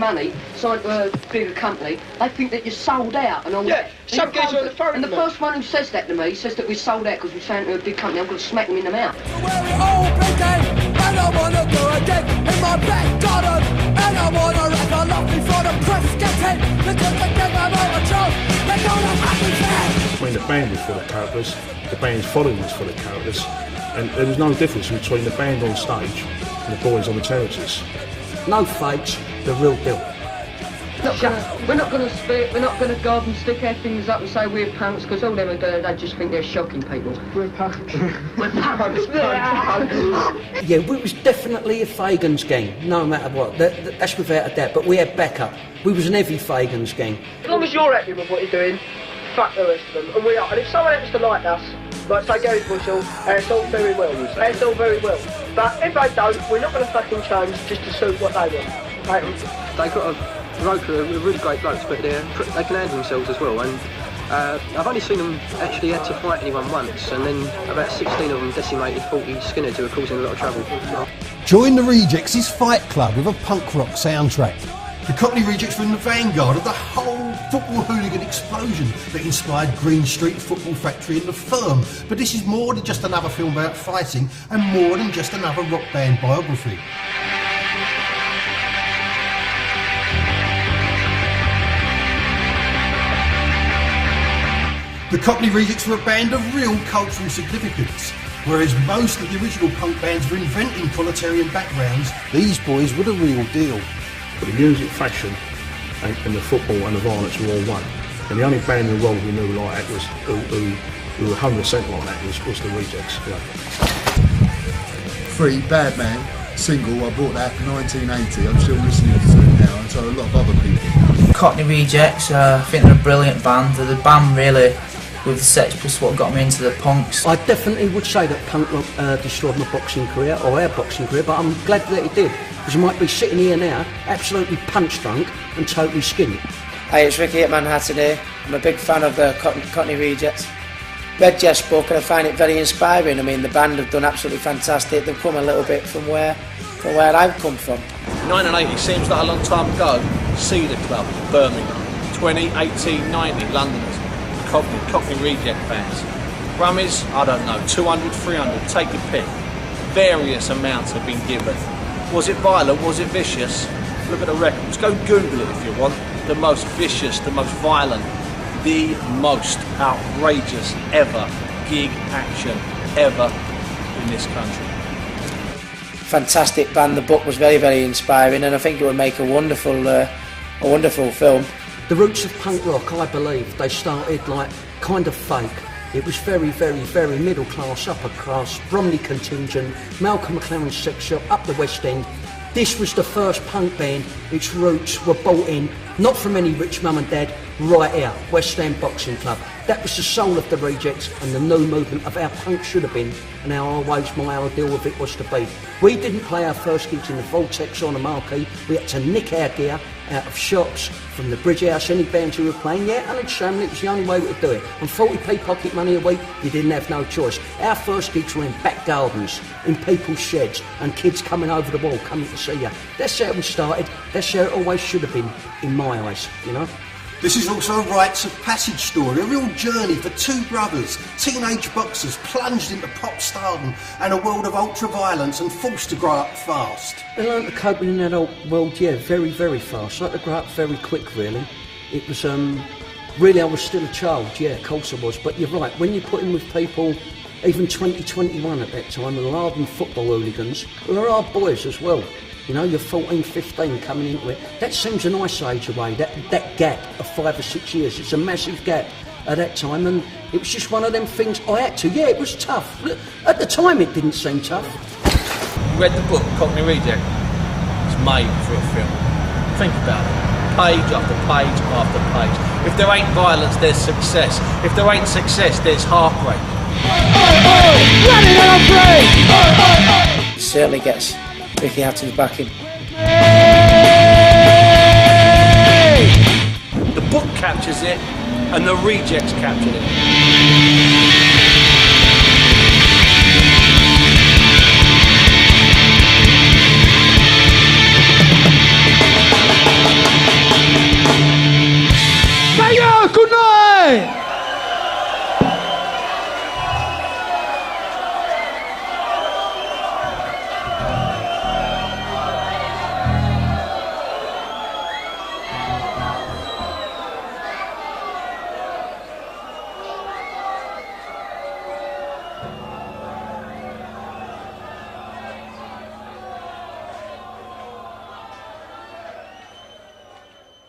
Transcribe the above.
money, signed to a bigger company, they think that you're sold out and all that. Some guys are on the phone. And the first one who says that to me says that we're sold out because we're signed to a big company. I'm going to smack him in the mouth. Where it all began, and I wanna go again in my back garden, and I wanna wreck a lot before the press gets in, because they get my overture, they know that happens there. When the band was full of characters, the band's following was full of characters, and there was no difference between the band on stage and the boys on the terraces. No fakes, the real deal. We're not going to spit, we're not going to go up and stick our fingers up and say we're punks, because all them are doing, they just think they're shocking people. We're punks. We're punks. Yeah, we was definitely a Fagans gang, no matter what. That's without a doubt, but we had backup. We was an heavy Fagans gang. As long as you're happy with what you're doing, fuck the rest of them. And we are. And if someone happens to like us, like say Gary Bushell, it's all very well. It's all very well. But if they don't, we're not going to fucking change just to suit what they want. Right? They've got a roper, a really great blokes, but they can handle themselves as well. And I've only seen them actually had to fight anyone once, and then about 16 of them decimated 40 skinheads who were causing a lot of trouble. Join the Rejects' Fight Club with a punk rock soundtrack. The Cockney Rejects were in the vanguard of the whole football hooligan explosion that inspired Green Street Football Factory and The Firm. But this is more than just another film about fighting, and more than just another rock band biography. The Cockney Rejects were a band of real cultural significance. Whereas most of the original punk bands were inventing proletarian backgrounds, these boys were the real deal. But the music, fashion, and the football and the violence were all one. And the only band in the world we knew like that was who were 100% like that was the Rejects. Yeah. Free Bad Man single, I bought that in 1980. I'm still listening to it now, and so a lot of other people. Cockney Rejects, I think they're a brilliant band. They're the band really with the Sex Pistols what got me into the punks. I definitely would say that punk rock destroyed my boxing career, or our boxing career, but I'm glad that it did. Because you might be sitting here now, absolutely punch drunk and totally skinny. Hi, it's Ricky at Manhattan here. I'm a big fan of the Cockney Rejects. Read Jeff's book and I find it very inspiring. I mean, the band have done absolutely fantastic. They've come a little bit from where I've come from. 1980 seems like a long time ago. Cedar Club, Birmingham. 2018, 90, Londoners. Cockney Reject fans. Rummies, I don't know, 200, 300, take your pick. Various amounts have been given. Was it violent? Was it vicious? Look at the records. Go Google it if you want. The most vicious, the most violent, the most outrageous ever gig action ever in this country. Fantastic band. The book was very, very inspiring, and I think it would make a wonderful film. The roots of punk rock, I believe, they started like kind of fake. It was very, very, very middle class, upper class, Bromley contingent, Malcolm McLaren's sex shop, up the West End. This was the first punk band. Its roots were bought in, not from any rich mum and dad, right out, West End Boxing Club. That was the soul of the Rejects and the new movement of how punk should have been and how always my ideal of it was to be. We didn't play our first gigs in the Vortex on a marquee. We had to nick our gear out of shops, from the Bridge House, any bands who were playing, yeah, and it's shame it was the only way we could do it. On 40p pocket money a week, you didn't have no choice. Our first gigs were in back gardens, in people's sheds, and kids coming over the wall, coming to see you. That's how we started, that's how it always should have been, in my eyes, you know. This is also a rites of passage story, a real journey for two brothers, teenage boxers plunged into pop stardom and a world of ultra-violence and forced to grow up fast. They learned to cope in that old world, yeah, very, very fast. I had to grow up very quick, really. It was, really, I was still a child, yeah, of course I was. But you're right, when you're putting with people, even 2021 at that time, who were ardent football hooligans, who were our boys as well. You know, you're 14, 15 coming into it. That seems a nice age away, that gap of 5 or 6 years. It's a massive gap at that time, and it was just one of them things I had to. Yeah, it was tough. At the time, it didn't seem tough. Read the book, Cockney Reject. It's made for a film. Think about it. Page after page after page. If there ain't violence, there's success. If there ain't success, there's heartbreak. It certainly gets Ricky Hatton's backing. The book captures it, and the Rejects captured it.